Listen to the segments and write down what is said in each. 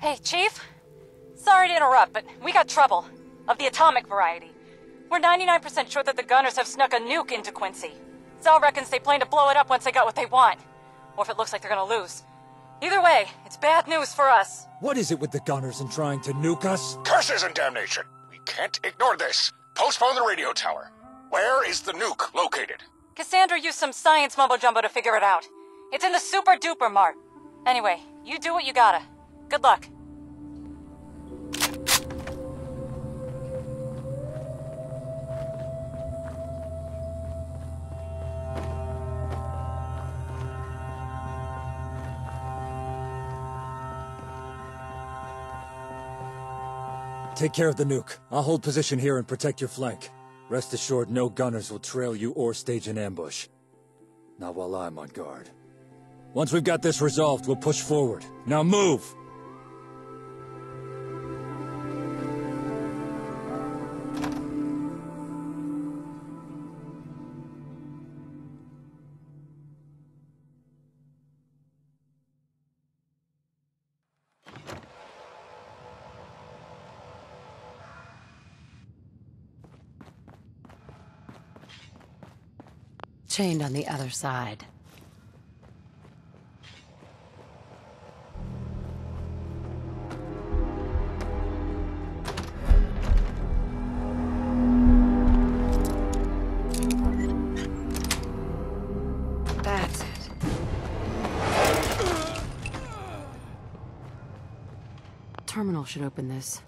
Hey, Chief? Sorry to interrupt, but we got trouble. Of the atomic variety. We're 99% sure that the gunners have snuck a nuke into Quincy. Zal reckons they plan to blow it up once they got what they want. Or if it looks like they're gonna lose. Either way, it's bad news for us. What is it with the gunners and trying to nuke us? Curses and damnation! We can't ignore this. Postpone the radio tower. Where is the nuke located? Cassandra used some science mumbo-jumbo to figure it out. It's in the super-duper mart. Anyway, you do what you gotta. Good luck. Take care of the nuke. I'll hold position here and protect your flank. Rest assured, no gunners will trail you or stage an ambush. Not while I'm on guard. Once we've got this resolved, we'll push forward. Now move! Chained on the other side. That's it. Terminal should open this.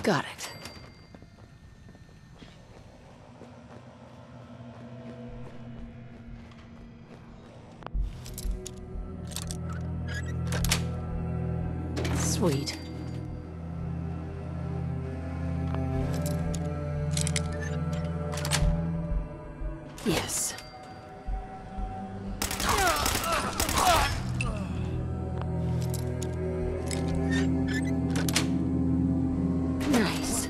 Got it. Sweet. Yes. Nice.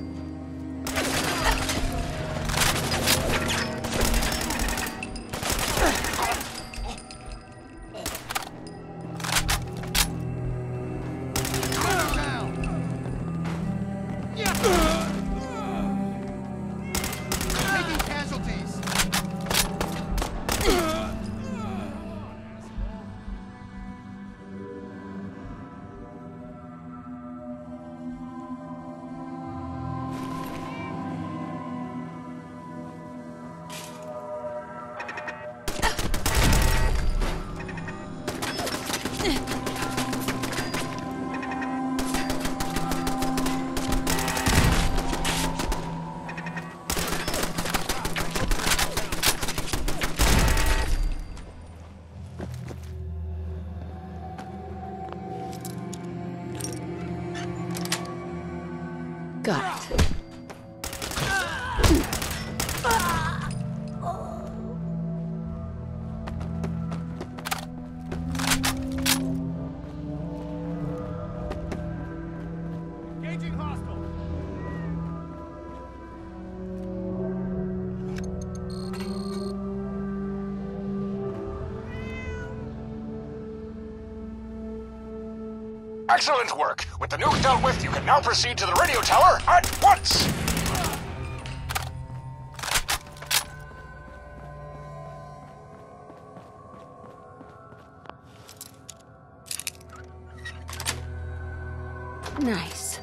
Got it. Engaging hostile. Excellent work. With the nuke dealt with, you can now proceed to the radio tower at once! Nice.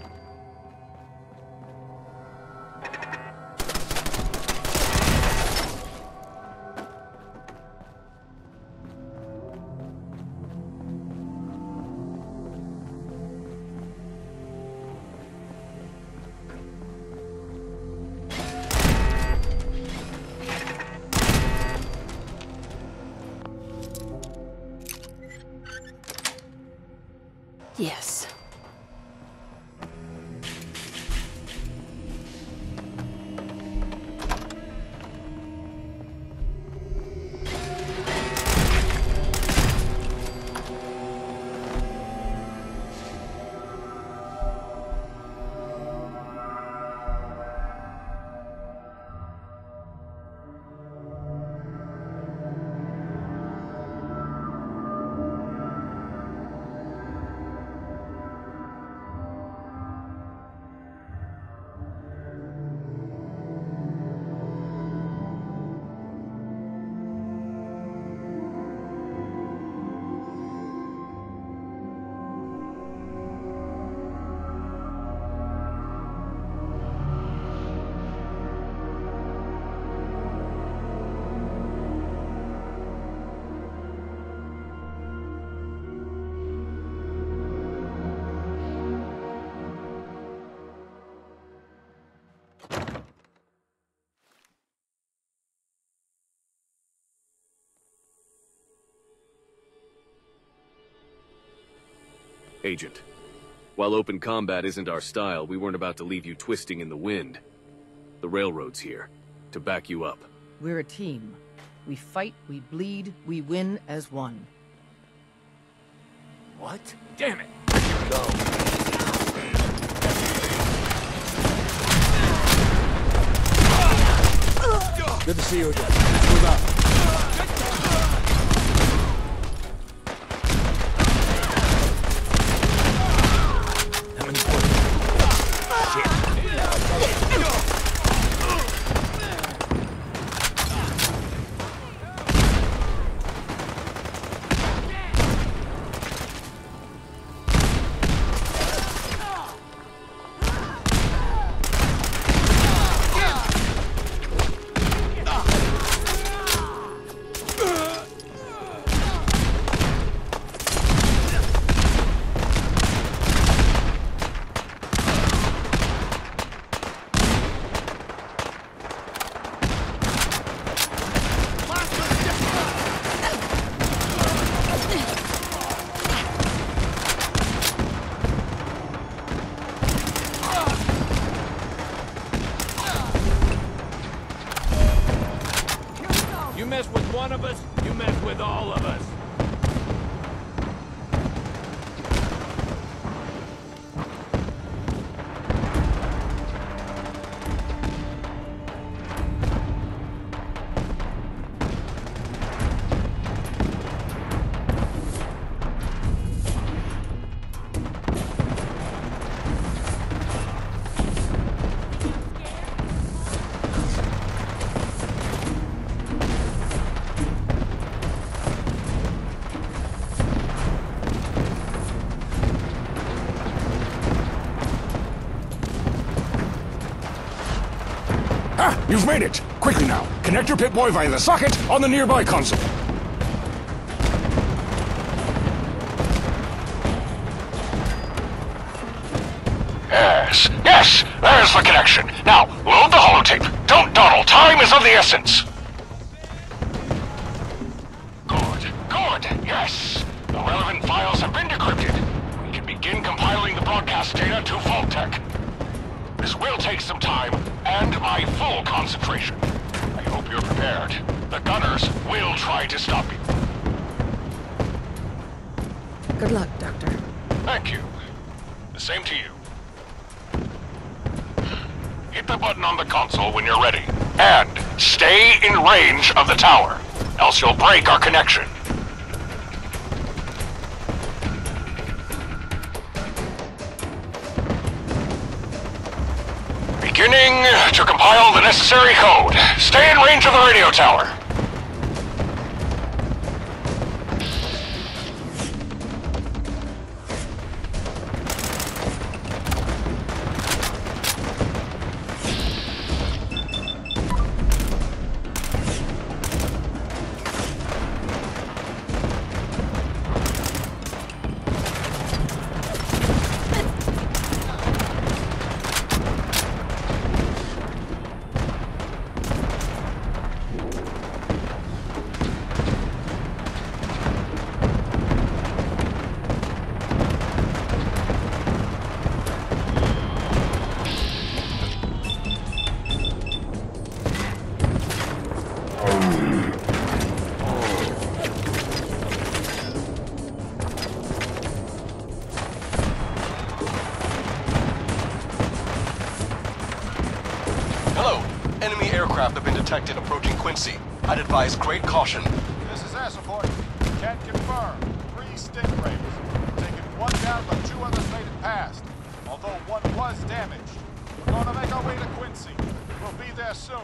Yes. Agent, while open combat isn't our style, we weren't about to leave you twisting in the wind. The railroad's here, to back you up. We're a team. We fight, we bleed, we win as one. What? Damn it! Good to see you again. Move out. How many points? Shit. You mess with one of us, you mess with all of us. Ah, you've made it! Quickly now, connect your Pip-Boy via the socket on the nearby console. Yes, there's the connection. Now, load the holotape. Don't dawdle, time is of the essence. Good, yes. The relevant files have been decrypted. We can begin compiling the broadcast data to Vault-Tec. This will take some time, and my full concentration. I hope you're prepared. The gunners will try to stop you. Good luck, Doctor. Thank you. The same to you. Hit the button on the console when you're ready. And stay in range of the tower, else you'll break our connection. Beginning to compile the necessary code. Stay in range of the radio tower. Have been detected approaching Quincy. I'd advise great caution. This is air support. Can't confirm. 3 Stingrays. Taken one down, but 2 others made it past. Although one was damaged. We're gonna make our way to Quincy. We'll be there soon.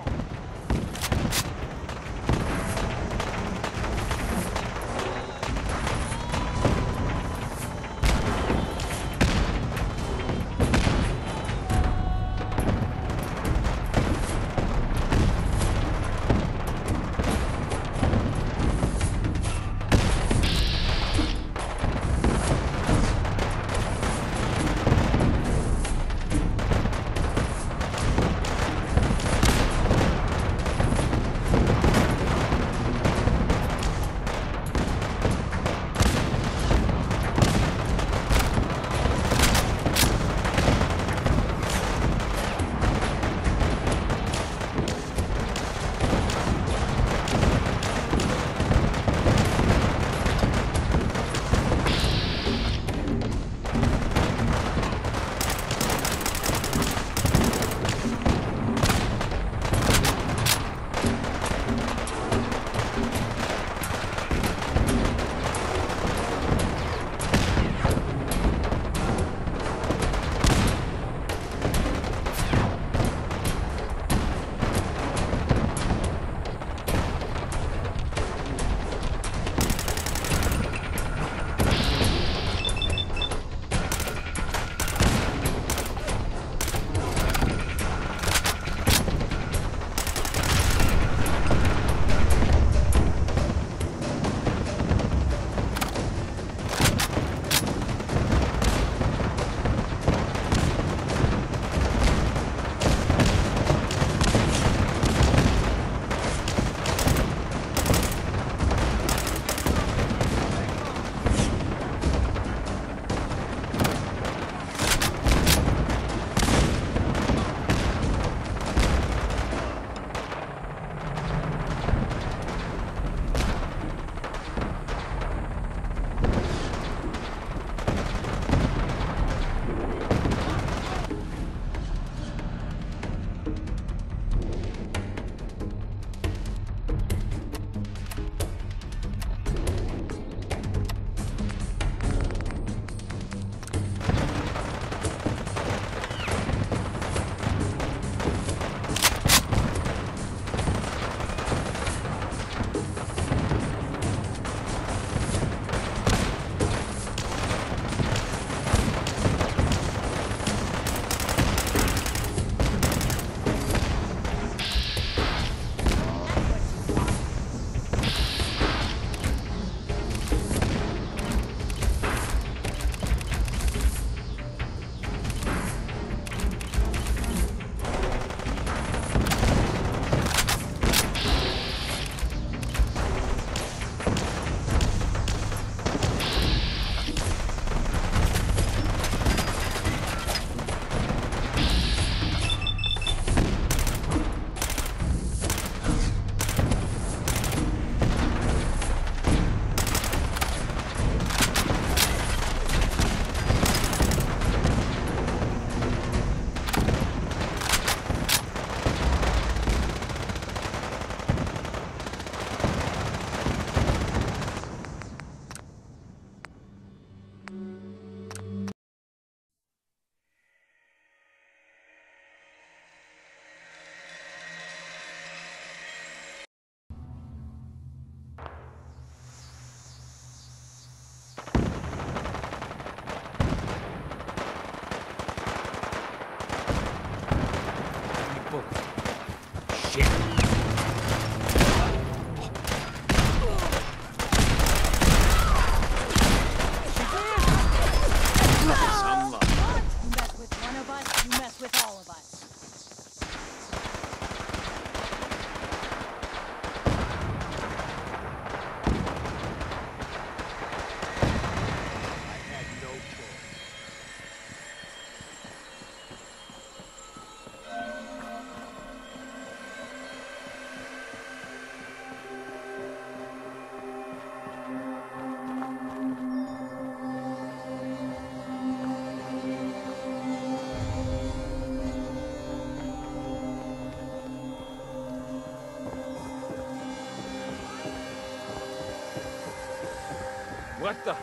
What the?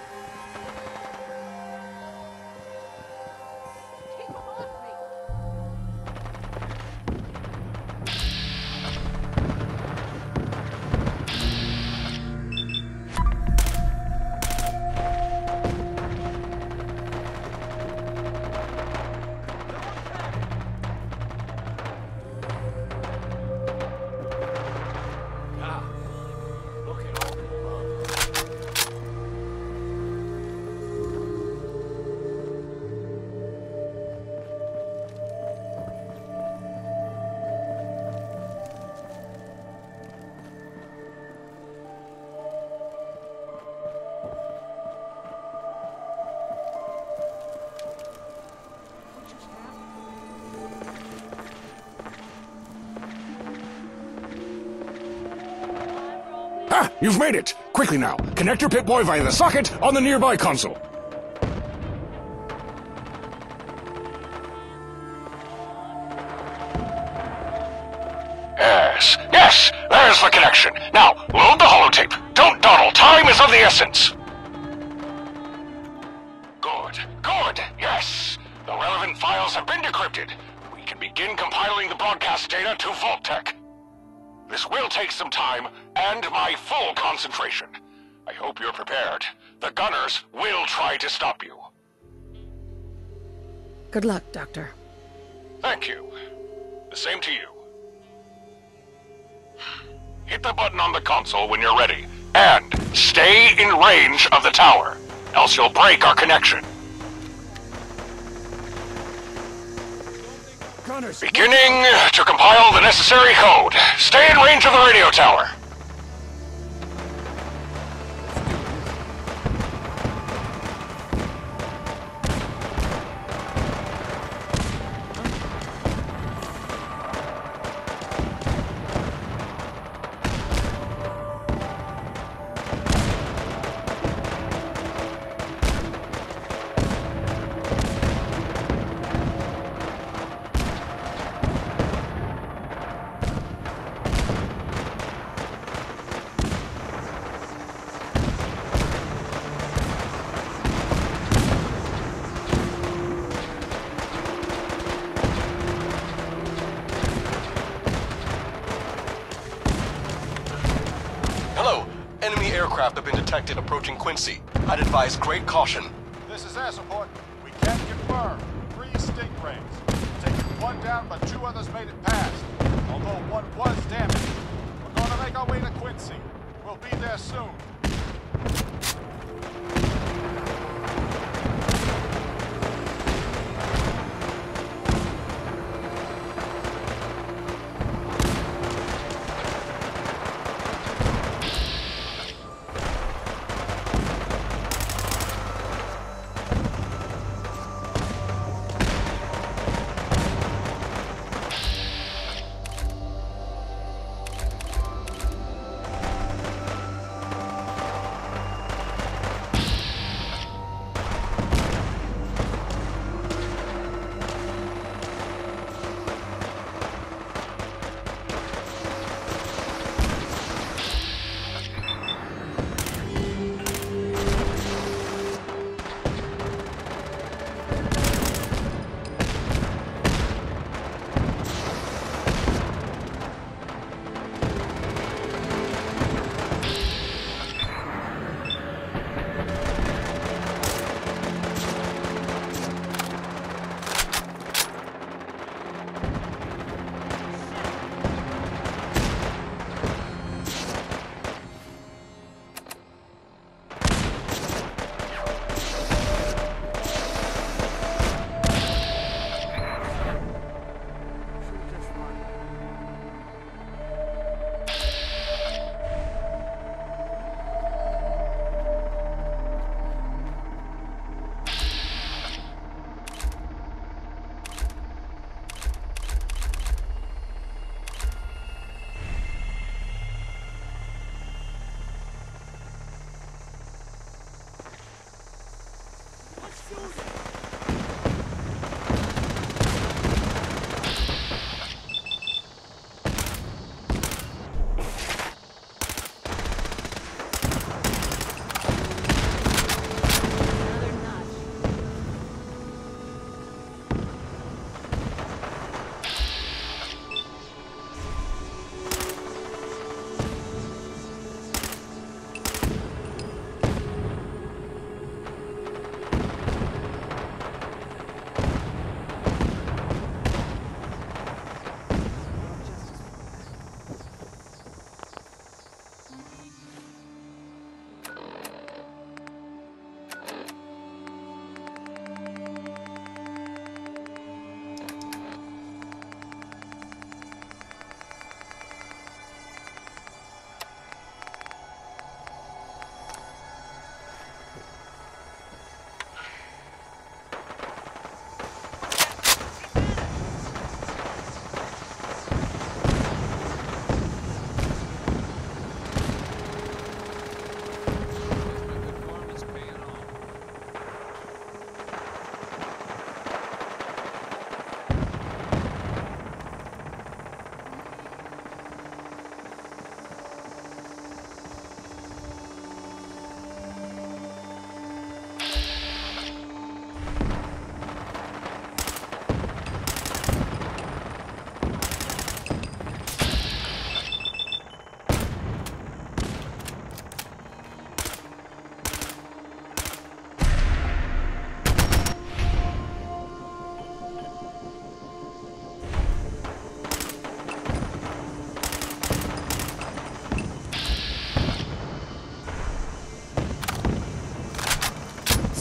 Ah, you've made it! Quickly now, connect your Pip-Boy via the socket on the nearby console. Yes, there's the connection. Now, load the holotape. Don't dawdle, time is of the essence. Good, yes. The relevant files have been decrypted. We can begin compiling the broadcast data to Vault-Tec. This will take some time, and my full concentration. I hope you're prepared. The gunners will try to stop you. Good luck, Doctor. Thank you. The same to you. Hit the button on the console when you're ready, and stay in range of the tower, else you'll break our connection. Gunners! Beginning to compile the necessary code. Stay in range of the radio tower. Enemy aircraft have been detected approaching Quincy. I'd advise great caution. This is air support. We can confirm 3 Stingrays. Taken 1 down, but 2 others made it past. Although 1 was damaged. We're going to make our way to Quincy. We'll be there soon.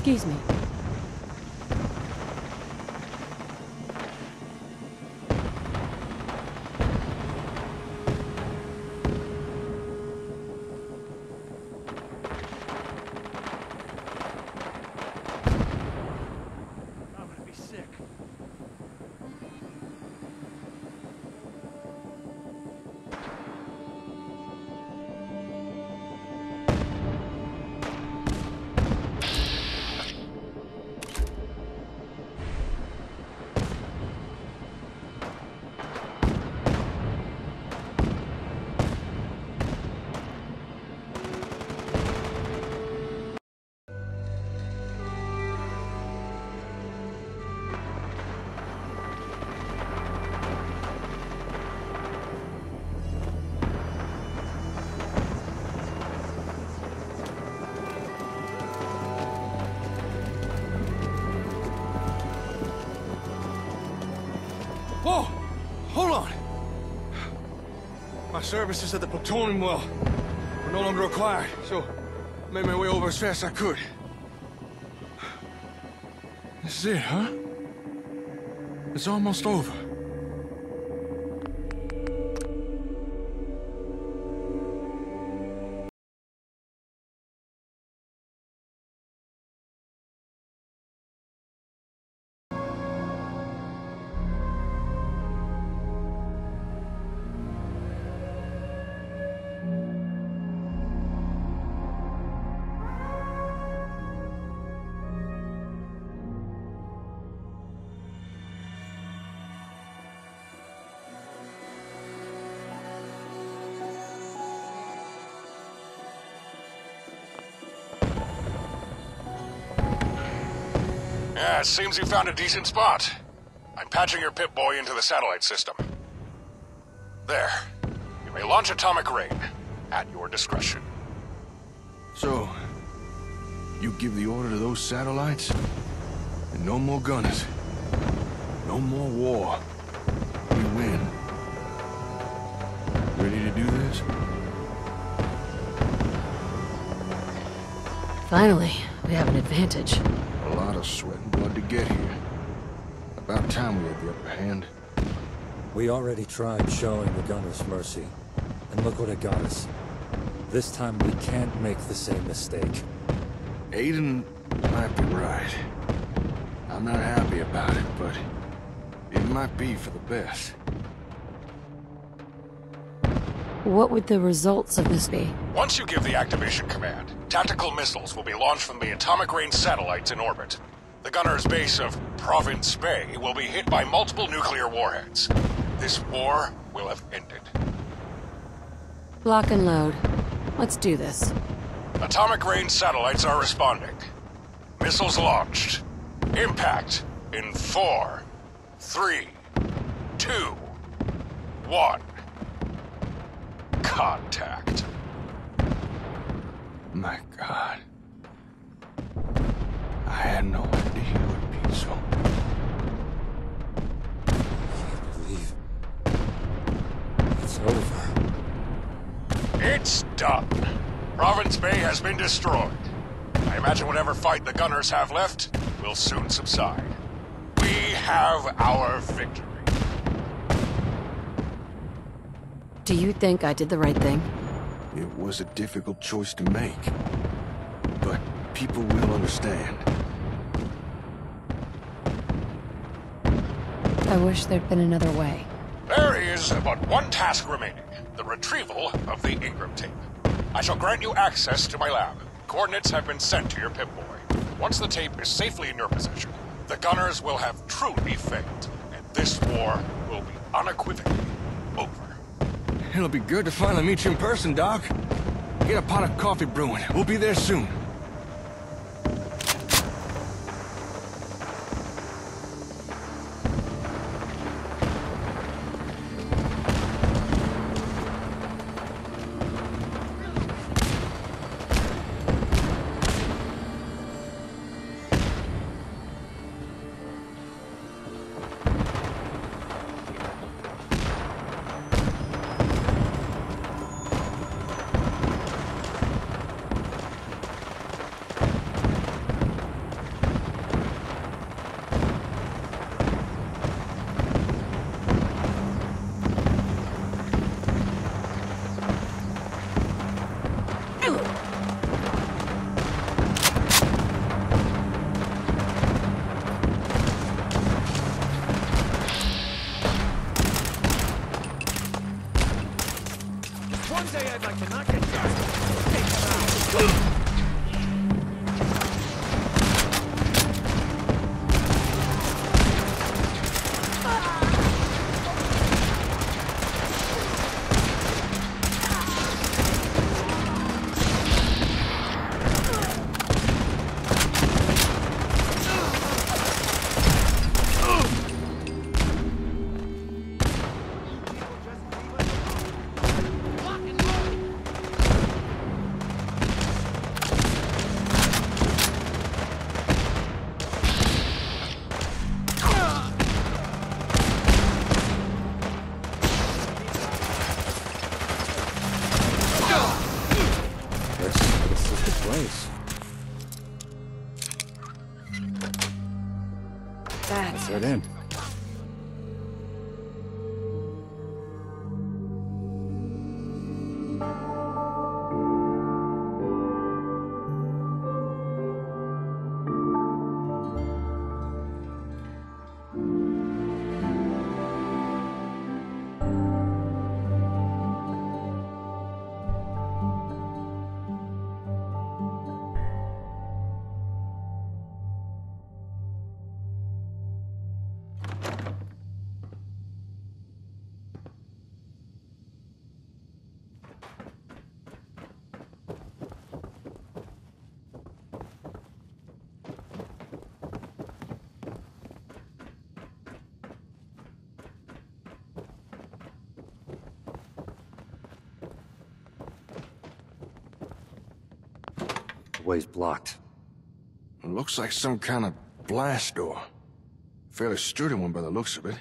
Excuse me. Whoa! Hold on! My services at the plutonium well were no longer required, so I made my way over as fast as I could. This is it, huh? It's almost over. Yeah, it seems you found a decent spot. I'm patching your Pip-Boy into the satellite system. There. You may launch atomic rain at your discretion. So, you give the order to those satellites? And no more gunners. No more war. We win. Ready to do this? Finally, we have an advantage. A lot of sweat and blood to get here. About time we had the upper hand. We already tried showing the gunners mercy, and look what it got us. This time we can't make the same mistake. Aiden might be right. I'm not happy about it, but it might be for the best. What would the results of this be? Once you give the activation command, tactical missiles will be launched from the atomic range satellites in orbit. The gunner's base of Province Bay will be hit by multiple nuclear warheads. This war will have ended. Lock and load. Let's do this. Atomic range satellites are responding. Missiles launched. Impact in 4, 3, 2, 1. Contact. My God. I had no idea it would be so. I can't believe it's over. It's done. Province Bay has been destroyed. I imagine whatever fight the gunners have left will soon subside. We have our victory. Do you think I did the right thing? It was a difficult choice to make. But people will understand. I wish there'd been another way. There is but one task remaining, the retrieval of the Ingram tape. I shall grant you access to my lab. Coordinates have been sent to your Pip-Boy. Once the tape is safely in your possession, the gunners will have truly failed, and this war will be unequivocally over. It'll be good to finally meet you in person, Doc. Get a pot of coffee brewing. We'll be there soon. say I'd like to not get done. Take them out. Let's head in. The way's blocked. It looks like some kind of blast door. Fairly sturdy one by the looks of it.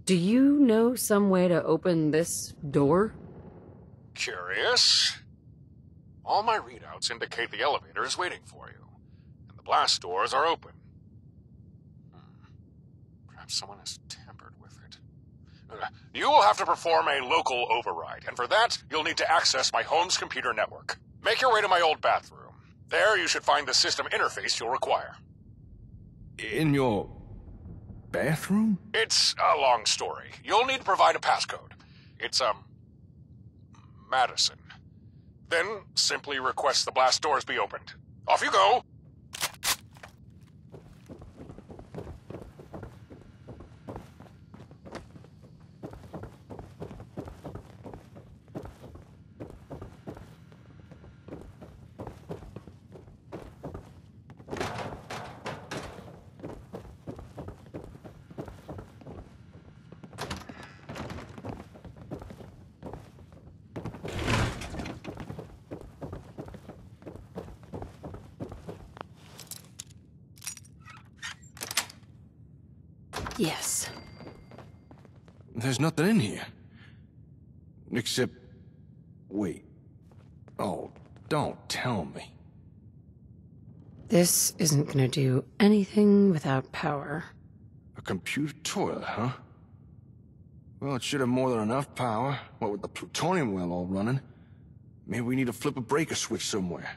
Do you know some way to open this door? Curious? All my readouts indicate the elevator is waiting for you, and the blast doors are open. Perhaps someone has tampered with it. You will have to perform a local override, and for that, you'll need to access my home's computer network. Make your way to my old bathroom. There, you should find the system interface you'll require. In your bathroom? It's a long story. You'll need to provide a passcode. It's, Madison. Then, simply request the blast doors be opened. Off you go! Yes. There's nothing in here. Except... wait. Oh, don't tell me. This isn't gonna do anything without power. A computer toilet, huh? Well, it should have more than enough power. What with the plutonium well all running. Maybe we need to flip a breaker switch somewhere.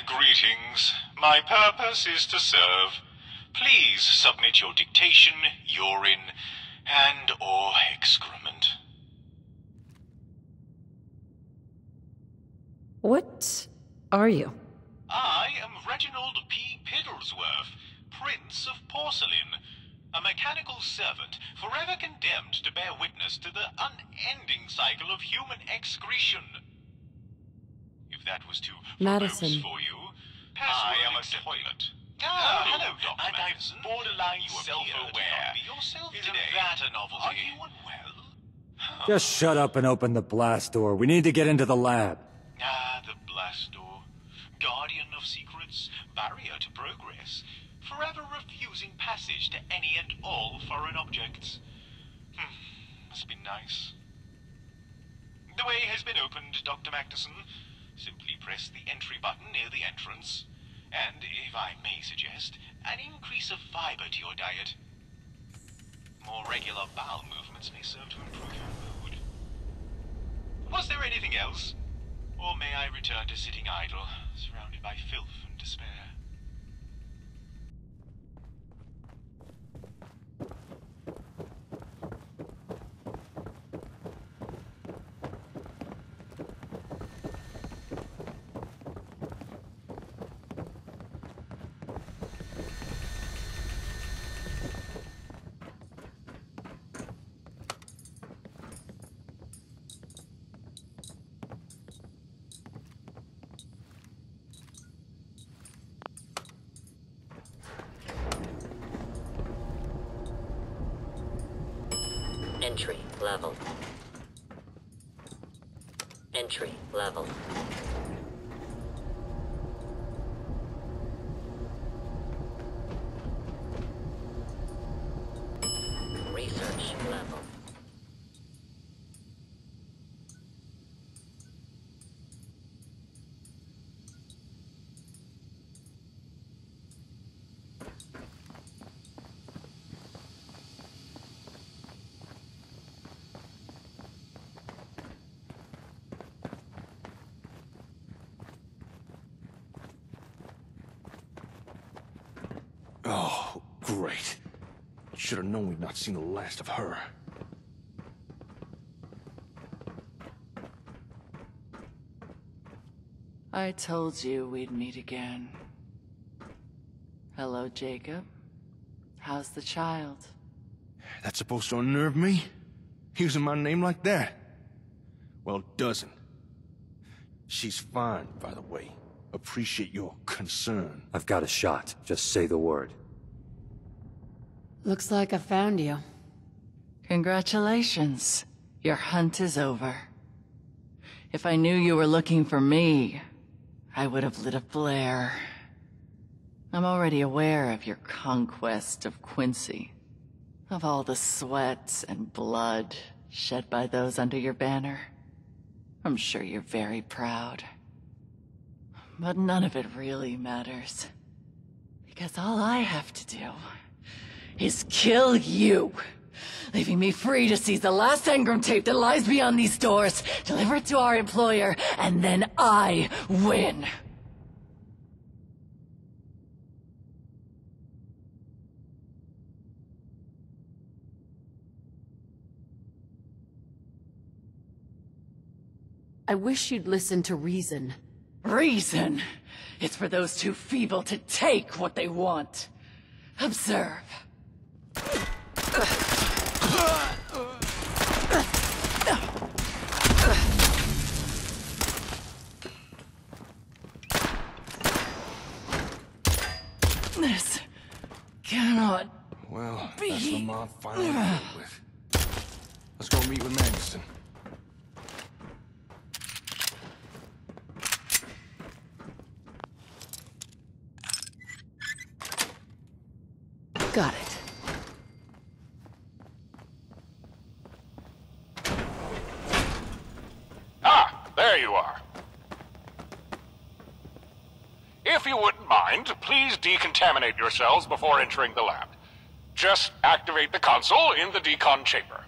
Greetings. My purpose is to serve. Please submit your dictation, urine, and/or excrement. What are you? I am Reginald P. Pigglesworth, Prince of Porcelain, a mechanical servant forever condemned to bear witness to the unending cycle of human excretion. If that was too Madison. verbose for you, I am a toilet. Hello, Dr. And Madison. I'm borderline self-aware. Isn't that a novelty? Are you unwell? Just shut up and open the blast door. We need to get into the lab. The blast door. Guardian of secrets, barrier to progress, forever refusing passage to any and all foreign objects. Must be nice. The way has been opened, Dr. Magnuson. Simply press the entry button near the entrance. And, if I may suggest, an increase of fiber to your diet. More regular bowel movements may serve to improve your mood. Was there anything else? Or may I return to sitting idle, surrounded by filth and despair? Entry level. Entry level. Research level. Oh, great. Should have known we'd not seen the last of her. I told you we'd meet again. Hello, Jacob. How's the child? That's supposed to unnerve me? Using my name like that? Well, it doesn't. She's fine, by the way. Appreciate your concern. I've got a shot. Just say the word. Looks like I found you. Congratulations. Your hunt is over. If I knew you were looking for me, I would have lit a flare. I'm already aware of your conquest of Quincy. Of all the sweat and blood shed by those under your banner. I'm sure you're very proud. But none of it really matters. Because all I have to do is kill you, leaving me free to seize the last engram tape that lies beyond these doors, deliver it to our employer, and then I win. I wish you'd listen to reason. Reason? It's for those too feeble to take what they want. Observe. This cannot Well, be. that's what Mom finally dealt with. Let's go meet with Magnuson. Got it. Ah, there you are. If you wouldn't mind, please decontaminate yourselves before entering the lab. Just activate the console in the decon chamber.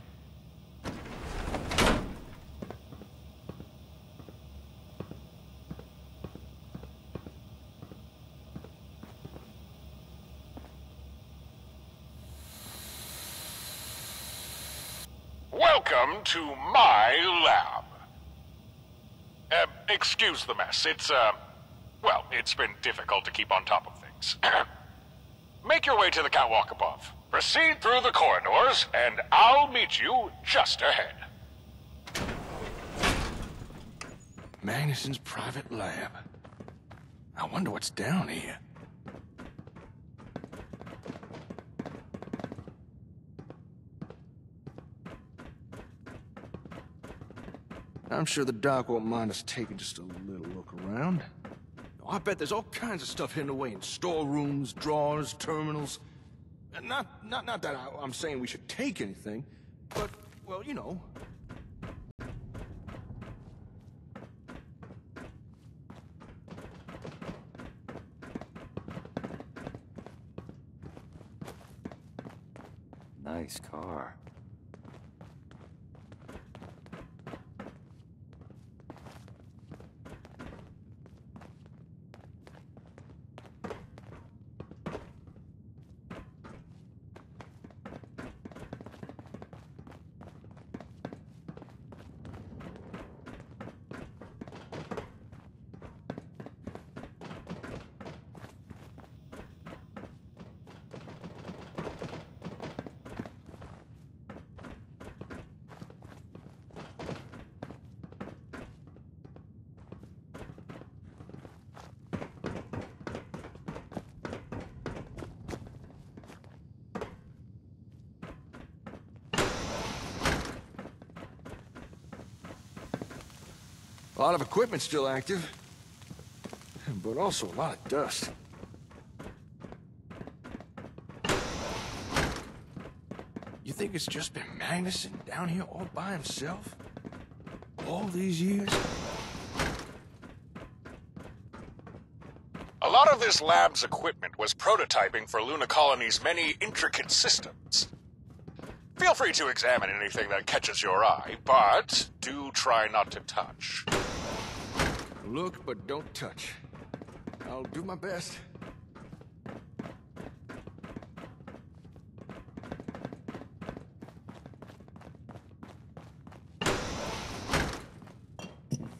Welcome to my lab. Excuse the mess. Well, it's been difficult to keep on top of things. Make your way to the catwalk above. Proceed through the corridors, and I'll meet you just ahead. Magnuson's private lab. I wonder what's down here. I'm sure the doc won't mind us taking just a little look around. I bet there's all kinds of stuff hidden away in storerooms, drawers, terminals. Not that I'm saying we should take anything, but, well, you know. Nice car. A lot of equipment still active, but also a lot of dust. You think it's just been Magnuson down here all by himself? All these years? A lot of this lab's equipment was prototyping for Luna Colony's many intricate systems. Feel free to examine anything that catches your eye, but do try not to touch. Look, but don't touch. I'll do my best.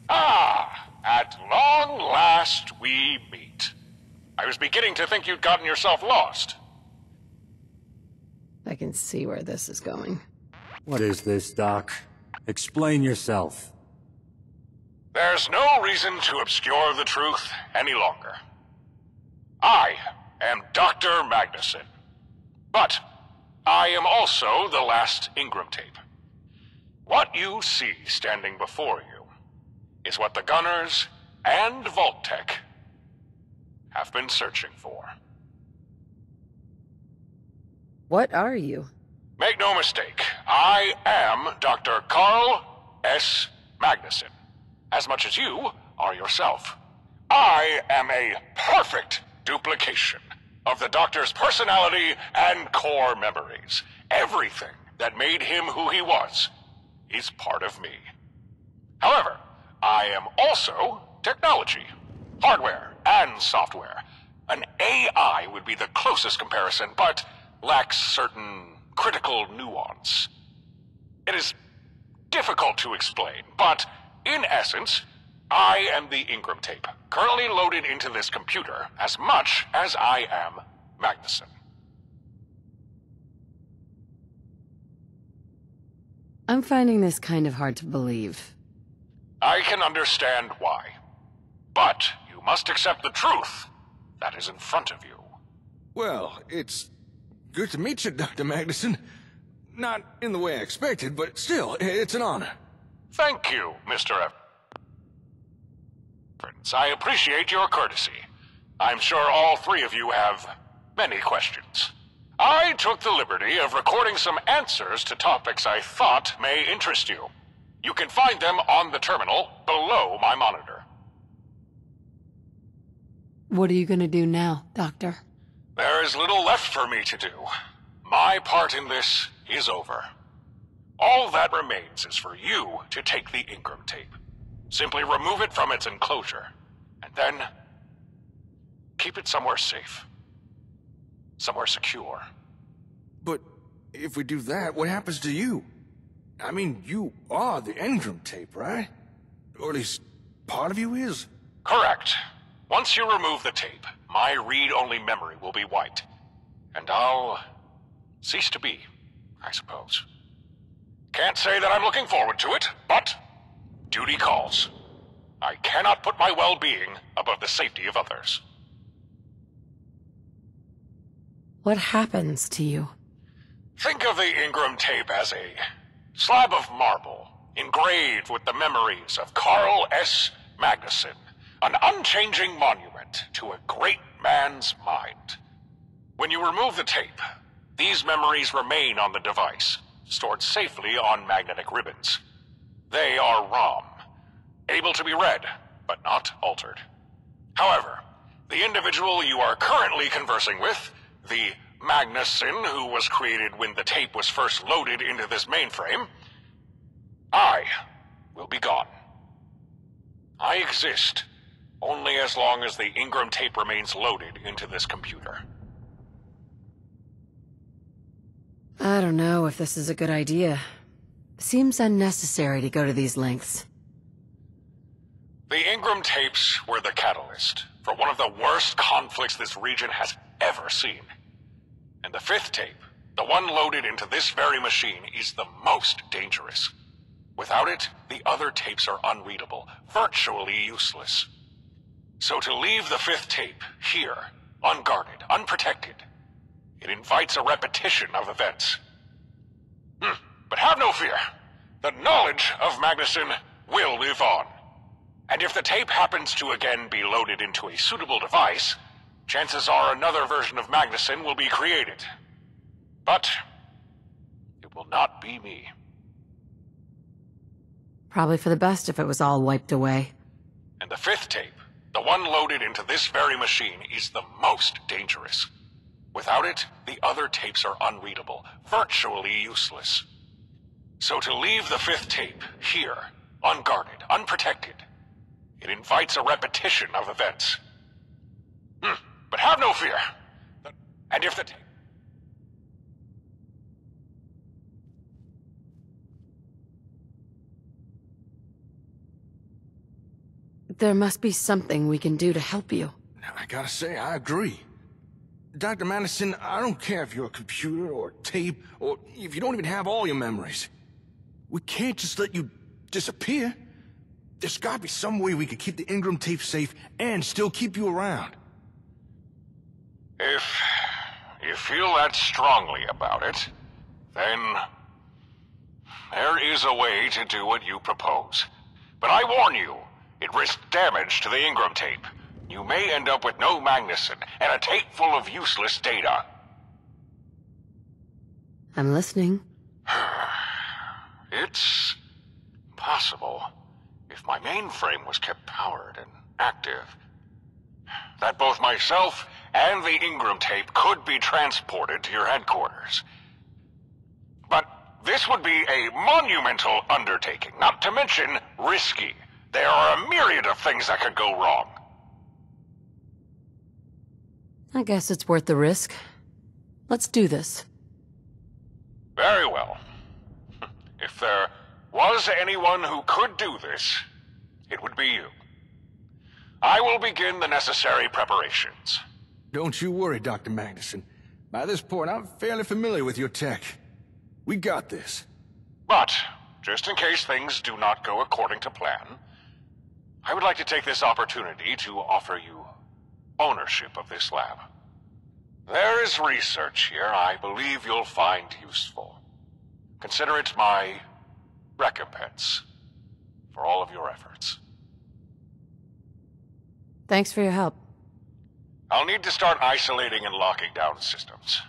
Ah! At long last we meet. I was beginning to think you'd gotten yourself lost. I can see where this is going. What is this, Doc? Explain yourself. There's no reason to obscure the truth any longer. I am Dr. Magnuson. But I am also the last Ingram tape. What you see standing before you is what the Gunners and Vault-Tec have been searching for. What are you? Make no mistake, I am Dr. Carl S. Magnuson, as much as you are yourself. I am a perfect duplication of the Doctor's personality and core memories. Everything that made him who he was is part of me. However, I am also technology, hardware and software. An AI would be the closest comparison, but lacks certain critical nuance. It is difficult to explain, but in essence, I am the Ingram tape, currently loaded into this computer as much as I am Magnuson. I'm finding this kind of hard to believe. I can understand why, but you must accept the truth that is in front of you. Well, it's good to meet you, Dr. Magnuson. Not in the way I expected, but still, it's an honor. Thank you, Mr. Evans. I appreciate your courtesy. I'm sure all three of you have many questions. I took the liberty of recording some answers to topics I thought may interest you. You can find them on the terminal below my monitor. What are you gonna do now, Doctor? There is little left for me to do. My part in this is over. All that remains is for you to take the Ingram tape. Simply remove it from its enclosure, and then keep it somewhere safe. Somewhere secure. But if we do that, what happens to you? I mean, you are the Ingram tape, right? Or at least part of you is? Correct. Once you remove the tape, my read-only memory will be wiped. And I'll cease to be, I suppose. Can't say that I'm looking forward to it, but duty calls. I cannot put my well-being above the safety of others. What happens to you? Think of the Ingram tape as a slab of marble engraved with the memories of Carl S. Magnuson, an unchanging monument to a great man's mind. When you remove the tape, these memories remain on the device, stored safely on magnetic ribbons. They are ROM, able to be read, but not altered. However, the individual you are currently conversing with, the Magnuson who was created when the tape was first loaded into this mainframe, I will be gone. I exist only as long as the Ingram tape remains loaded into this computer. I don't know if this is a good idea. Seems unnecessary to go to these lengths. The Ingram tapes were the catalyst for one of the worst conflicts this region has ever seen. And the fifth tape, the one loaded into this very machine, is the most dangerous. Without it, the other tapes are unreadable, virtually useless. So to leave the fifth tape here, unguarded, unprotected, it invites a repetition of events. But have no fear. The knowledge of Magnuson will live on. And if the tape happens to again be loaded into a suitable device, chances are another version of Magnuson will be created. But it will not be me. Probably for the best if it was all wiped away. And the fifth tape, the one loaded into this very machine, is the most dangerous. Without it, the other tapes are unreadable, virtually useless. So to leave the fifth tape here, unguarded, unprotected, it invites a repetition of events. But have no fear. And if the tape... There must be something we can do to help you. I gotta say, I agree. Dr. Madison, I don't care if you're a computer or tape, or if you don't even have all your memories. We can't just let you disappear. There's gotta be some way we could keep the Ingram tape safe and still keep you around. If you feel that strongly about it, then there is a way to do what you propose. But I warn you, it risks damage to the Ingram tape. You may end up with no Magnuson and a tape full of useless data. I'm listening. It's possible, if my mainframe was kept powered and active, that both myself and the Ingram tape could be transported to your headquarters. But this would be a monumental undertaking, not to mention risky. There are a myriad of things that could go wrong. I guess it's worth the risk. Let's do this. Very well. If there was anyone who could do this, it would be you. I will begin the necessary preparations. Don't you worry, Dr. Magnuson. By this point, I'm fairly familiar with your tech. We got this. But, just in case things do not go according to plan, I would like to take this opportunity to offer you ownership of this lab. There is research here I believe you'll find useful. Consider it my recompense for all of your efforts. Thanks for your help. I'll need to start isolating and locking down systems.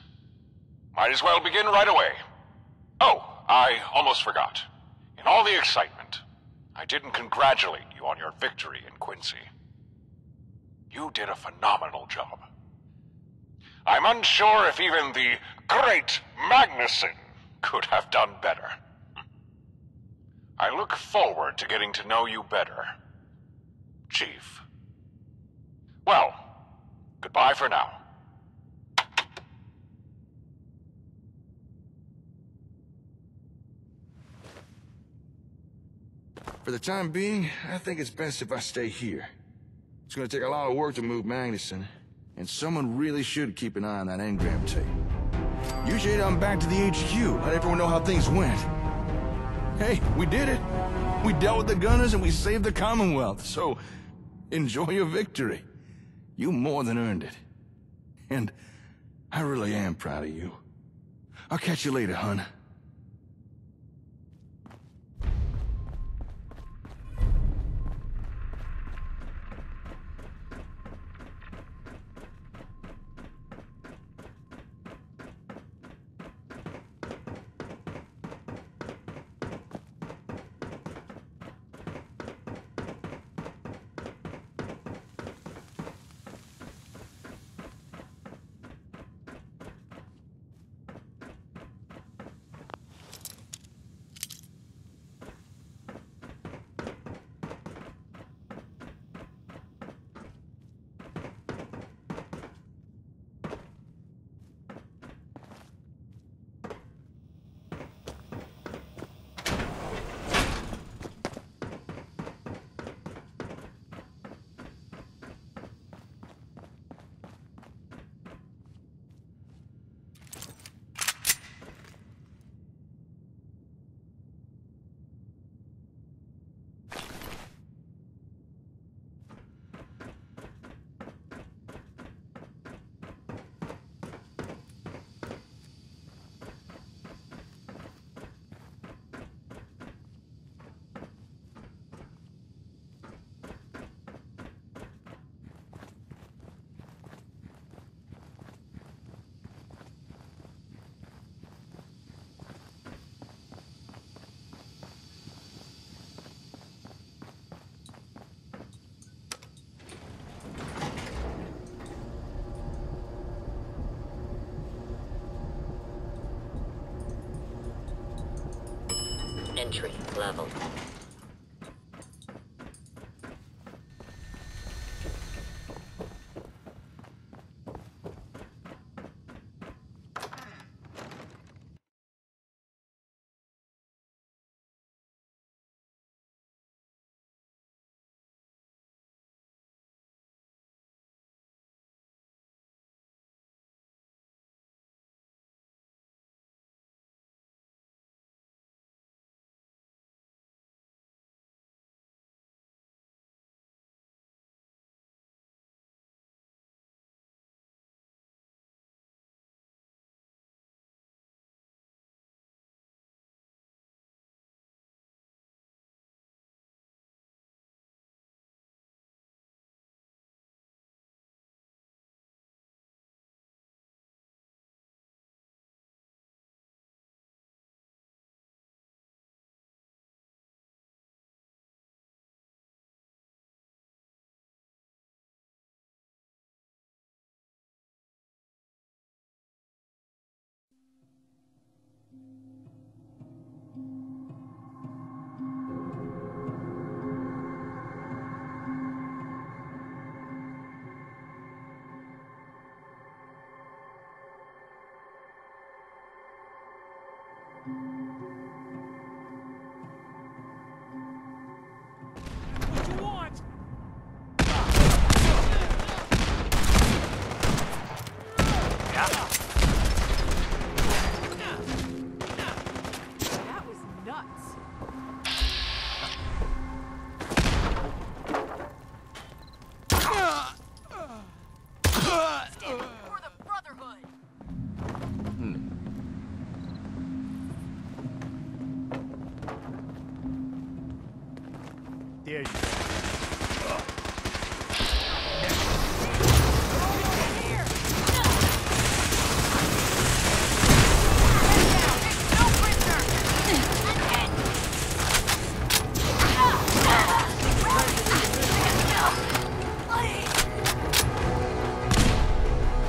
Might as well begin right away. Oh, I almost forgot. In all the excitement, I didn't congratulate you on your victory in Quincy. You did a phenomenal job. I'm unsure if even the great Magnuson could have done better. I look forward to getting to know you better, Chief. Well, goodbye for now. For the time being, I think it's best if I stay here. It's gonna take a lot of work to move Magnuson, and someone really should keep an eye on that engram tape. Usually I'm back to the HQ, let everyone know how things went. Hey, we did it! We dealt with the gunners and we saved the Commonwealth, so enjoy your victory. You more than earned it. And I really am proud of you. I'll catch you later, hon. Entry level. There you go.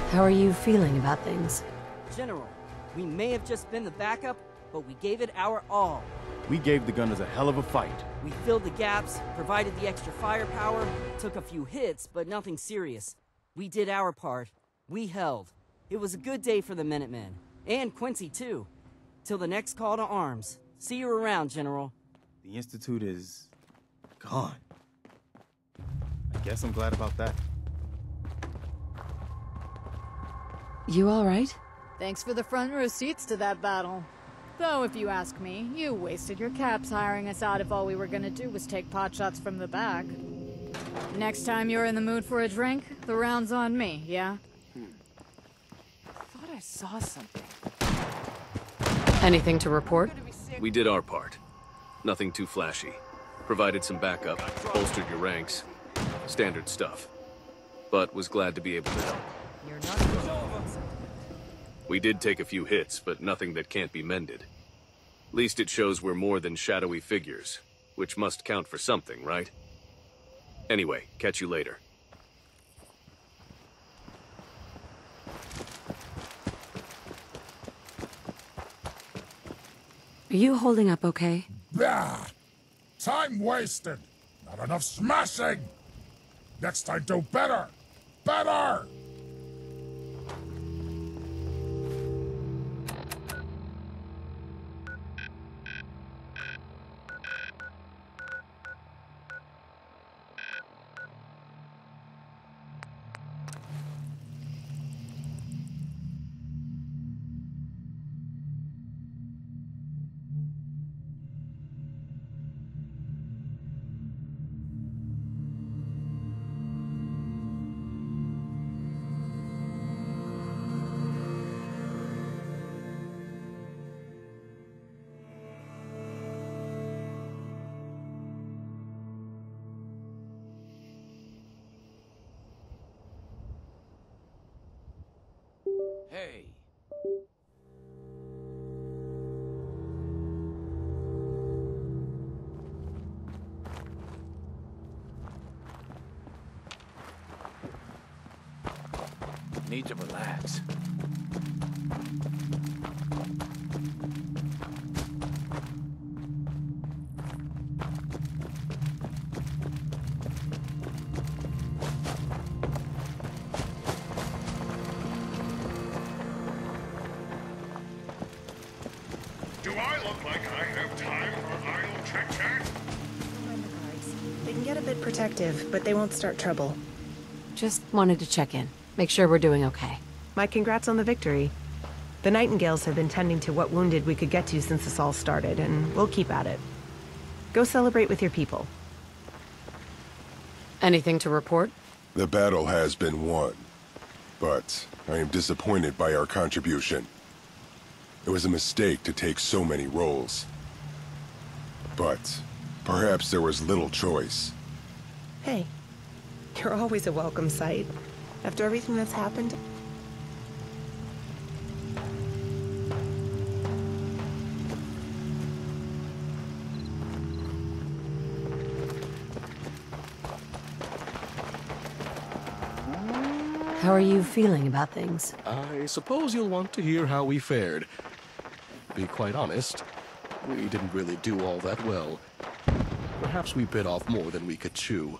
How are you feeling about things? General, we may have just been the backup, but we gave it our all. We gave the gunners a hell of a fight. We filled the gaps, provided the extra firepower, took a few hits, but nothing serious. We did our part. We held. It was a good day for the Minutemen. And Quincy, too. Till the next call to arms. See you around, General. The Institute is... gone. I guess I'm glad about that. You all right? Thanks for the front row seats to that battle. Though, if you ask me, you wasted your caps hiring us out if all we were gonna do was take potshots from the back. Next time you're in the mood for a drink, the round's on me, yeah? I thought I saw something. Anything to report? We did our part. Nothing too flashy. Provided some backup, bolstered your ranks. Standard stuff. But was glad to be able to help. You're not We did take a few hits, but nothing that can't be mended. Least it shows we're more than shadowy figures, which must count for something, right? Anyway, catch you later. Are you holding up okay? Bah! Time wasted! Not enough smashing! Next time do better! Better! Hey. Need to relax. get a bit protective, but they won't start trouble. Just wanted to check in. Make sure we're doing okay. My congrats on the victory. The Nightingales have been tending to what wounded we could get to since this all started, and we'll keep at it. Go celebrate with your people. Anything to report? The battle has been won, but I am disappointed by our contribution. It was a mistake to take so many roles. But perhaps there was little choice. Hey, you're always a welcome sight. After everything that's happened... How are you feeling about things? I suppose you'll want to hear how we fared. To be quite honest, we didn't really do all that well. Perhaps we bit off more than we could chew.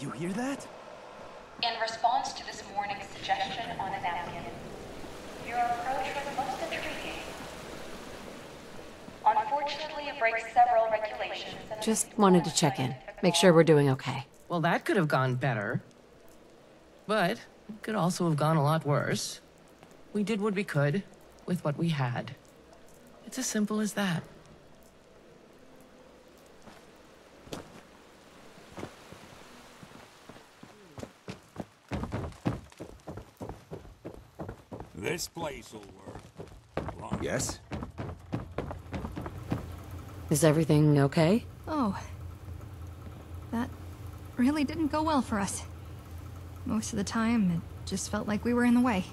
You hear that? In response to this morning's suggestion on a napkin, your approach was most intriguing. Unfortunately, it breaks several regulations. Just wanted to check in. Make sure we're doing okay. Well, that could have gone better. But it could also have gone a lot worse. We did what we could with what we had. It's as simple as that. This place will work. Yes? Is everything okay? Oh. That really didn't go well for us. Most of the time, it just felt like we were in the way.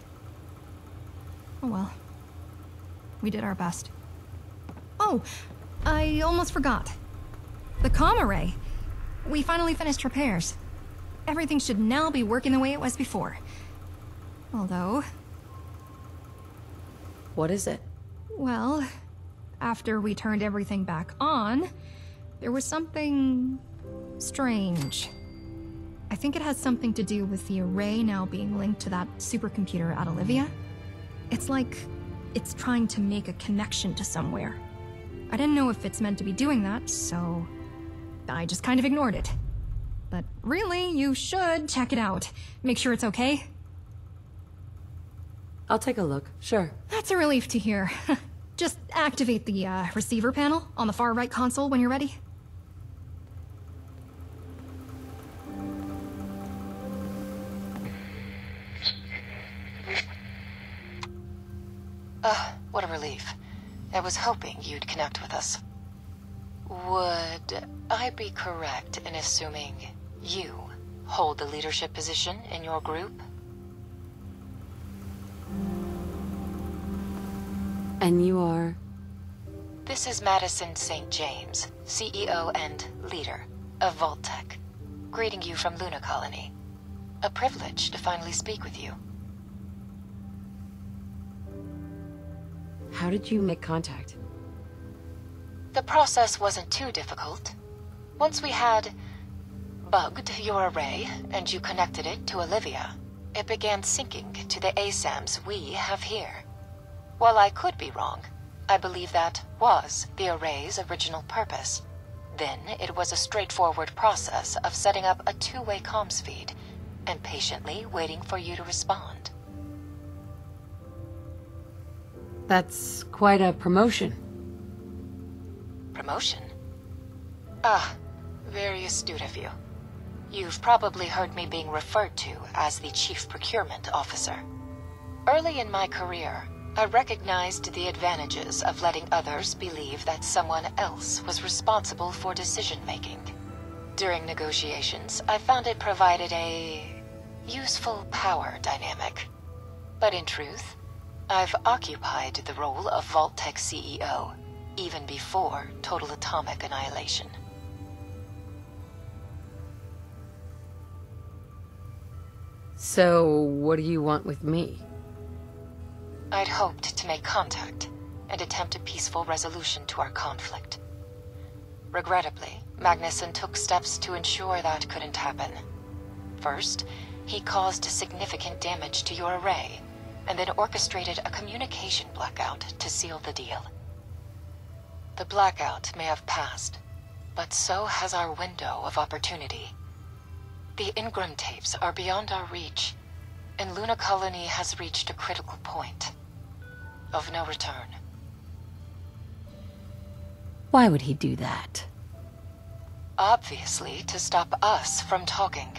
Oh well. We did our best. Oh, I almost forgot. The comm array. We finally finished repairs. Everything should now be working the way it was before. Although... What is it? Well, after we turned everything back on, there was something... strange. I think it has something to do with the array now being linked to that supercomputer at Olivia. It's like it's trying to make a connection to somewhere. I didn't know if it's meant to be doing that, so I just kind of ignored it. But really, you should check it out. Make sure it's okay. I'll take a look, sure. That's a relief to hear. Just activate the receiver panel on the far right console when you're ready. What a relief. I was hoping you'd connect with us. Would I be correct in assuming you hold the leadership position in your group? And you are? This is Madison St. James, CEO and leader of Vault-Tec, greeting you from Luna Colony. A privilege to finally speak with you. How did you make contact? The process wasn't too difficult. Once we had bugged your array and you connected it to Olivia, it began syncing to the ASAMs we have here. While I could be wrong, I believe that was the array's original purpose. Then it was a straightforward process of setting up a two-way comms feed and patiently waiting for you to respond. That's quite a promotion. Promotion? Ah, very astute of you. You've probably heard me being referred to as the Chief Procurement Officer. Early in my career, I recognized the advantages of letting others believe that someone else was responsible for decision-making. During negotiations, I found it provided a useful power dynamic. But in truth, I've occupied the role of Vault-Tec CEO, even before total atomic annihilation. So, what do you want with me? I'd hoped to make contact and attempt a peaceful resolution to our conflict. Regrettably, Magnuson took steps to ensure that couldn't happen. First, he caused significant damage to your array, and then orchestrated a communication blackout to seal the deal. The blackout may have passed, but so has our window of opportunity. The Ingram tapes are beyond our reach, and Luna Colony has reached a critical point of no return. Why would he do that? Obviously, to stop us from talking.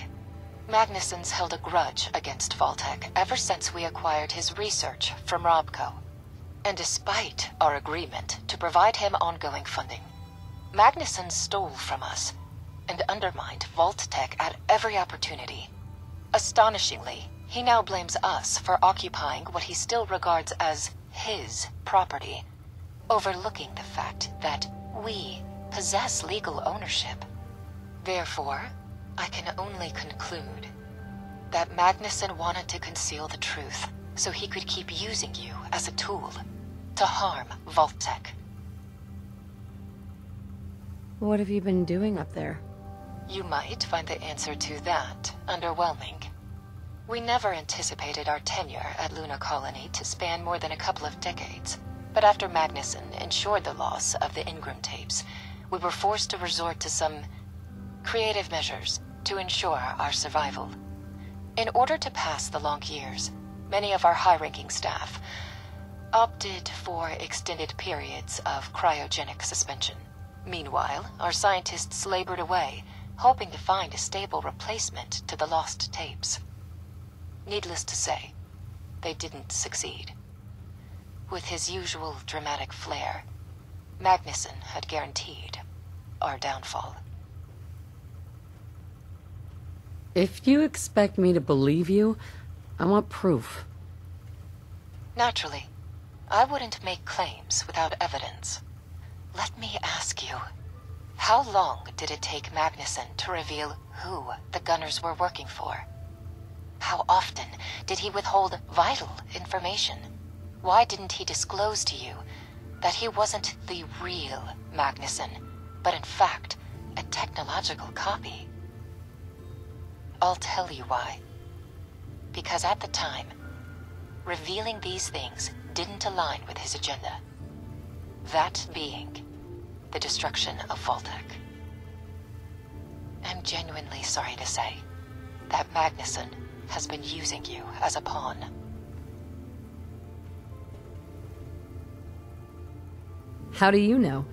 Magnuson's held a grudge against Vault-Tec ever since we acquired his research from Robco. And despite our agreement to provide him ongoing funding, Magnuson stole from us and undermined Vault-Tec at every opportunity. Astonishingly, he now blames us for occupying what he still regards as his property, overlooking the fact that we possess legal ownership. Therefore, I can only conclude that Magnuson wanted to conceal the truth so he could keep using you as a tool to harm Vault-Tec. What have you been doing up there? You might find the answer to that underwhelming. We never anticipated our tenure at Luna Colony to span more than a couple of decades, but after Magnuson ensured the loss of the Ingram tapes, we were forced to resort to some creative measures to ensure our survival. In order to pass the long years, many of our high-ranking staff opted for extended periods of cryogenic suspension. Meanwhile, our scientists labored away, hoping to find a stable replacement to the lost tapes. Needless to say, they didn't succeed. With his usual dramatic flair, Magnuson had guaranteed our downfall. If you expect me to believe you, I want proof. Naturally, I wouldn't make claims without evidence. Let me ask you, how long did it take Magnuson to reveal who the Gunners were working for? How often did he withhold vital information? Why didn't he disclose to you that he wasn't the real Magnuson, but in fact, a technological copy? I'll tell you why. Because at the time, revealing these things didn't align with his agenda. That being the destruction of Vault-Tec. I'm genuinely sorry to say that Magnuson has been using you as a pawn. How do you know?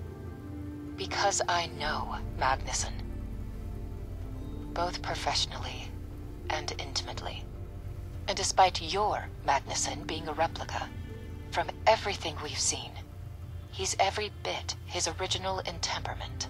Because I know Magnuson. Both professionally and intimately. And despite your Magnuson being a replica, from everything we've seen, He's every bit his original in temperament.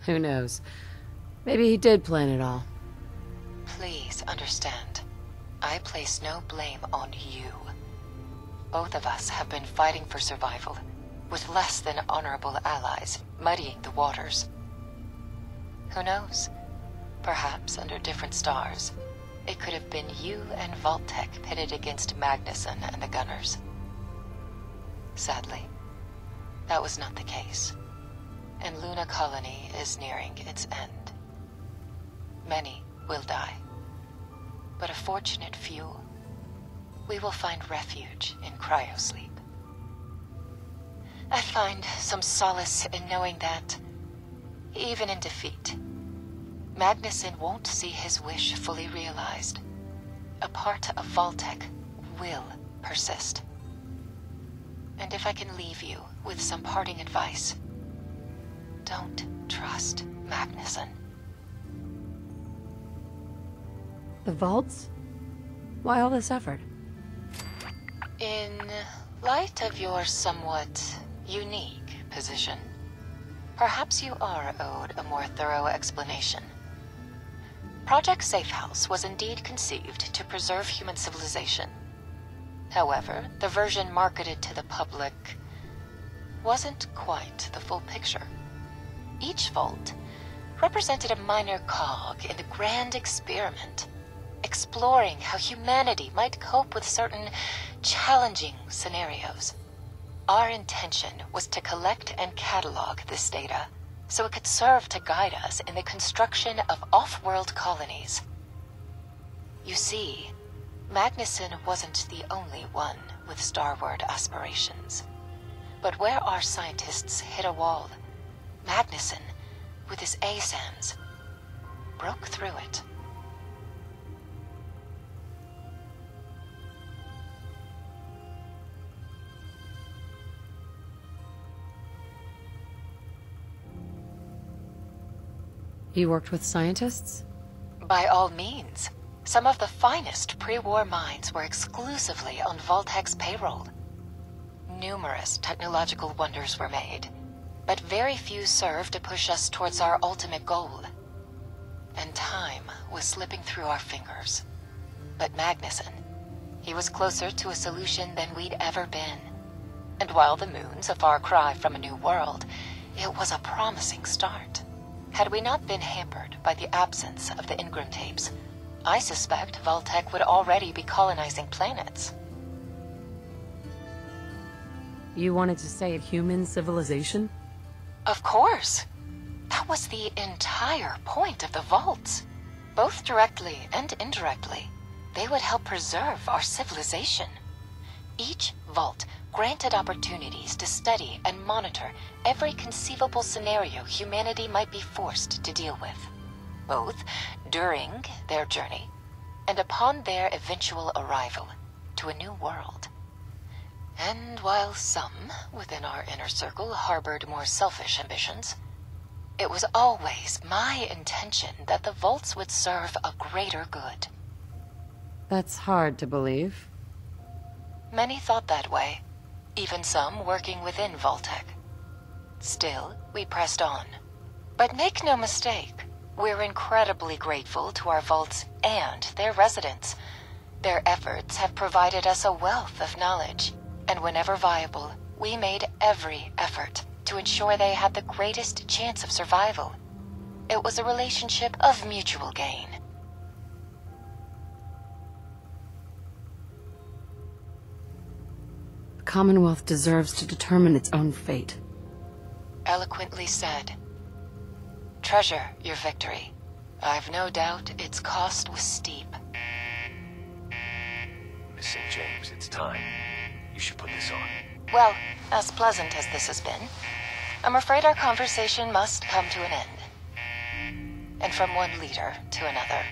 Who knows? Maybe he did plan it all. Please understand, I place no blame on you. Both of us have been fighting for survival, with less than honorable allies, muddying the waters. Who knows? Perhaps under different stars, it could have been you and Vault-Tec pitted against Magnuson and the Gunners. Sadly, that was not the case, and Luna Colony is nearing its end. Many will die, but a fortunate few, we will find refuge in cryosleep. I find some solace in knowing that, even in defeat, Magnuson won't see his wish fully realized. A part of Vault-Tec will persist. And if I can leave you with some parting advice, don't trust Magnuson. The vaults? Why all this effort? In light of your somewhat unique position, perhaps you are owed a more thorough explanation. Project Safehouse was indeed conceived to preserve human civilization. However, the version marketed to the public wasn't quite the full picture. Each vault represented a minor cog in the grand experiment, exploring how humanity might cope with certain challenging scenarios. Our intention was to collect and catalog this data, so it could serve to guide us in the construction of off-world colonies. You see, Magnuson wasn't the only one with starward aspirations. But where our scientists hit a wall, Magnuson, with his ASAMs, broke through it. You worked with scientists? By all means. Some of the finest pre-war minds were exclusively on Vault-Tec's payroll. Numerous technological wonders were made, but very few served to push us towards our ultimate goal. And time was slipping through our fingers. But Magnuson, he was closer to a solution than we'd ever been. And while the moon's a far cry from a new world, it was a promising start. Had we not been hampered by the absence of the Ingram tapes, I suspect Vault-Tec would already be colonizing planets. You wanted to save human civilization? Of course. That was the entire point of the vaults. Both directly and indirectly, they would help preserve our civilization. Each vault granted opportunities to study and monitor every conceivable scenario humanity might be forced to deal with, both during their journey and upon their eventual arrival to a new world. And while some within our inner circle harbored more selfish ambitions, it was always my intention that the vaults would serve a greater good. That's hard to believe. Many thought that way, even some working within Vault-Tec. Still, we pressed on. But make no mistake, we're incredibly grateful to our vaults and their residents. Their efforts have provided us a wealth of knowledge, and whenever viable, we made every effort to ensure they had the greatest chance of survival. It was a relationship of mutual gain. The Commonwealth deserves to determine its own fate. Eloquently said. Treasure your victory. I've no doubt its cost was steep. Miss St. James, it's time. You should put this on. Well, as pleasant as this has been, I'm afraid our conversation must come to an end. And from one leader to another.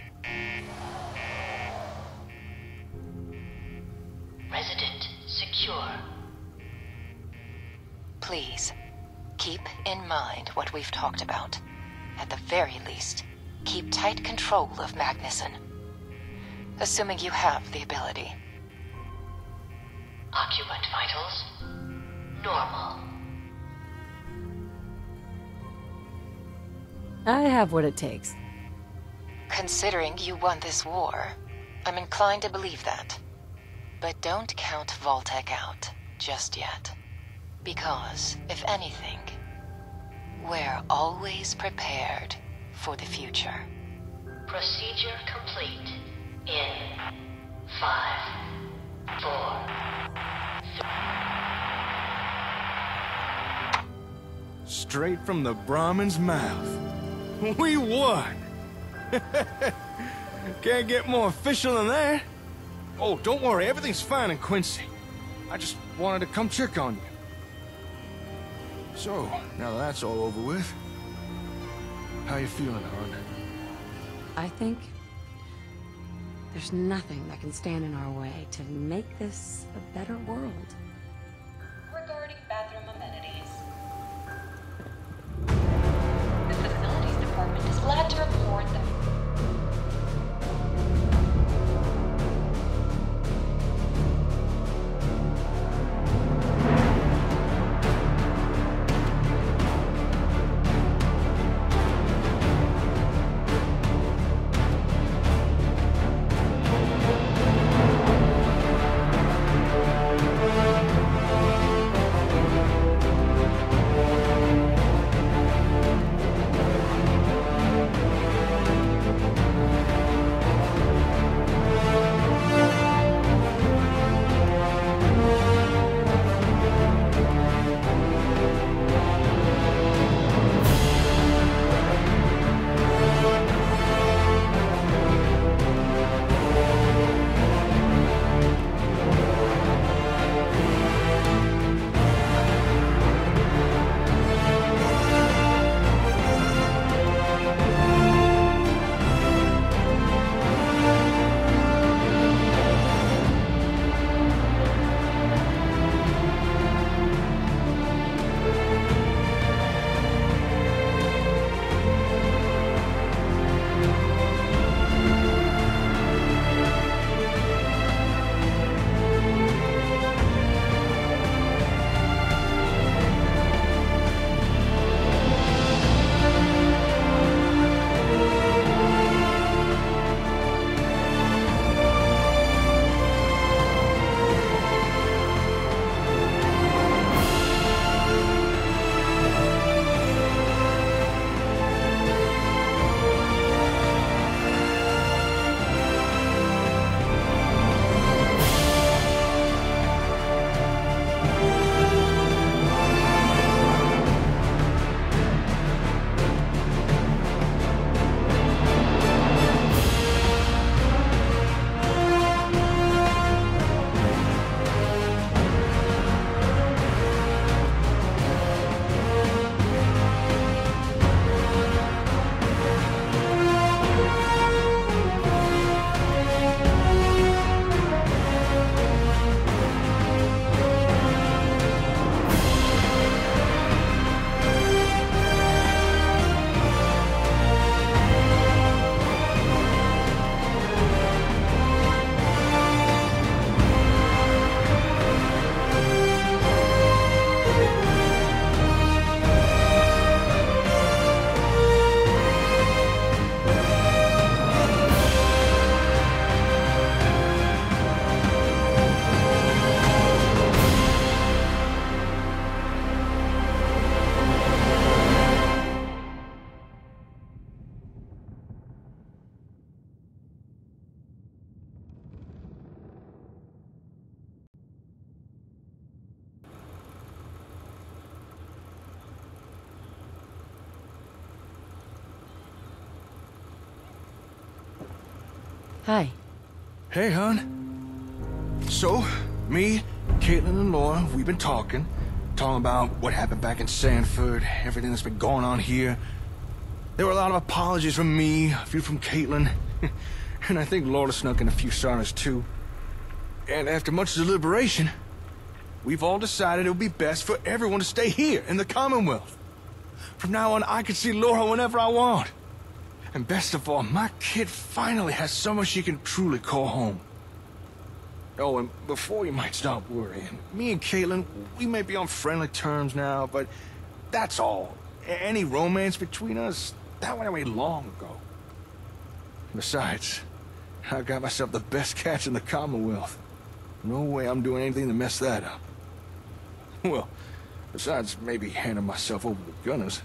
Please, keep in mind what we've talked about. At the very least, keep tight control of Magnuson. Assuming you have the ability. Occupant vitals normal. I have what it takes. Considering you won this war, I'm inclined to believe that. But don't count Vault-Tec out just yet. Because, if anything, we're always prepared for the future. Procedure complete in 5, 4, 3. Straight from the Brahmin's mouth. We won! Can't get more official than that. Oh, don't worry, everything's fine in Quincy. I just wanted to come check on you. So, now that that's all over with, how you feeling, hon? I think there's nothing that can stand in our way to make this a better world. Regarding bathroom amenities, the facilities department is glad to report that Hi. Hey, hon. So, me, Caitlin, and Nora, we've been talking about what happened back in Sanford, everything that's been going on here. There were a lot of apologies from me, a few from Caitlin, and I think Laura snuck in a few sorries too. And after much deliberation, we've all decided it would be best for everyone to stay here in the Commonwealth. From now on, I can see Laura whenever I want. And best of all, my kid finally has somewhere she can truly call home. Oh, and before you might start worrying, me and Caitlin, we may be on friendly terms now, but that's all. Any romance between us, that went away long ago. Besides, I got myself the best catch in the Commonwealth. No way I'm doing anything to mess that up. Well, besides maybe handing myself over to the Gunners.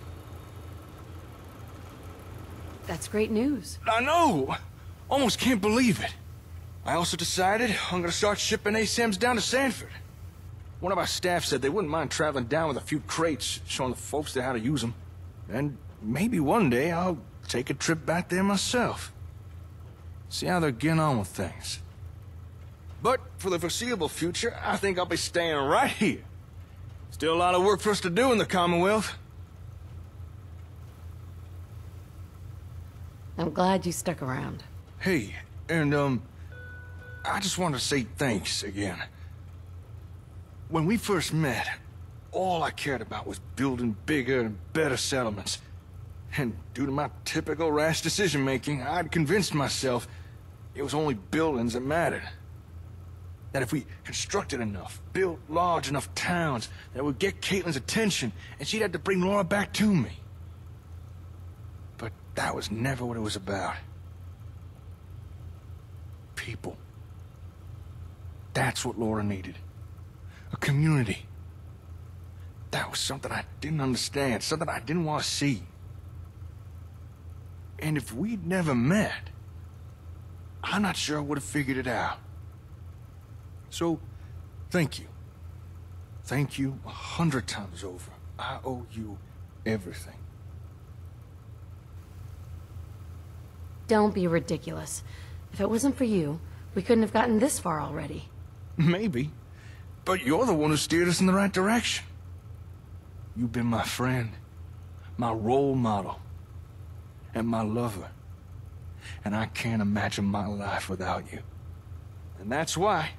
That's great news. I know! Almost can't believe it. I also decided I'm gonna start shipping ASAMs down to Sanford. One of our staff said they wouldn't mind traveling down with a few crates, showing the folks there how to use them. And maybe one day I'll take a trip back there myself. See how they're getting on with things. But for the foreseeable future, I think I'll be staying right here. Still a lot of work for us to do in the Commonwealth. I'm glad you stuck around. Hey, and I just wanted to say thanks again. When we first met, all I cared about was building bigger and better settlements. And due to my typical rash decision-making, I'd convinced myself it was only buildings that mattered. That if we constructed enough, built large enough towns, that would get Caitlin's attention, and she'd have to bring Nora back to me. But that was never what it was about. People. That's what Laura needed. A community. That was something I didn't understand, something I didn't want to see. And if we'd never met, I'm not sure I would have figured it out. So, thank you. Thank you 100 times over. I owe you everything. Don't be ridiculous. If it wasn't for you, we couldn't have gotten this far already. Maybe. But you're the one who steered us in the right direction. You've been my friend, my role model, and my lover. And I can't imagine my life without you. And that's why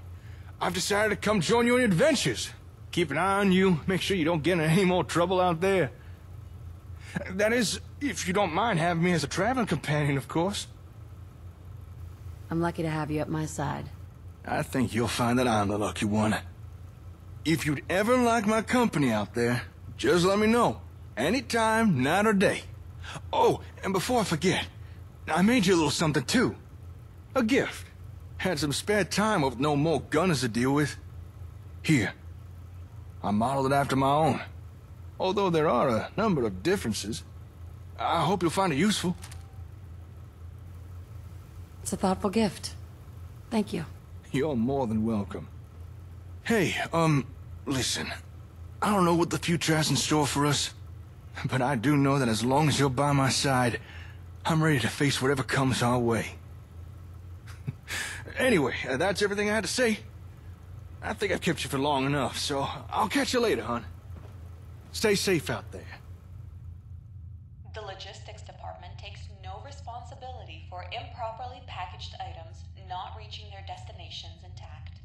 I've decided to come join you in adventures. Keep an eye on you, make sure you don't get in any more trouble out there. That is, if you don't mind having me as a traveling companion, of course. I'm lucky to have you at my side. I think you'll find that I'm the lucky one. If you'd ever like my company out there, just let me know. Anytime, night or day. Oh, and before I forget, I made you a little something too. A gift. Had some spare time with no more gunners to deal with. Here. I modeled it after my own. Although there are a number of differences. I hope you'll find it useful. It's a thoughtful gift. Thank you. You're more than welcome. Hey, listen. I don't know what the future has in store for us, but I do know that as long as you're by my side, I'm ready to face whatever comes our way. Anyway, that's everything I had to say. I think I've kept you for long enough, so I'll catch you later, hon. Stay safe out there. The logistics department takes no responsibility for improperly packaged items not reaching their destinations intact.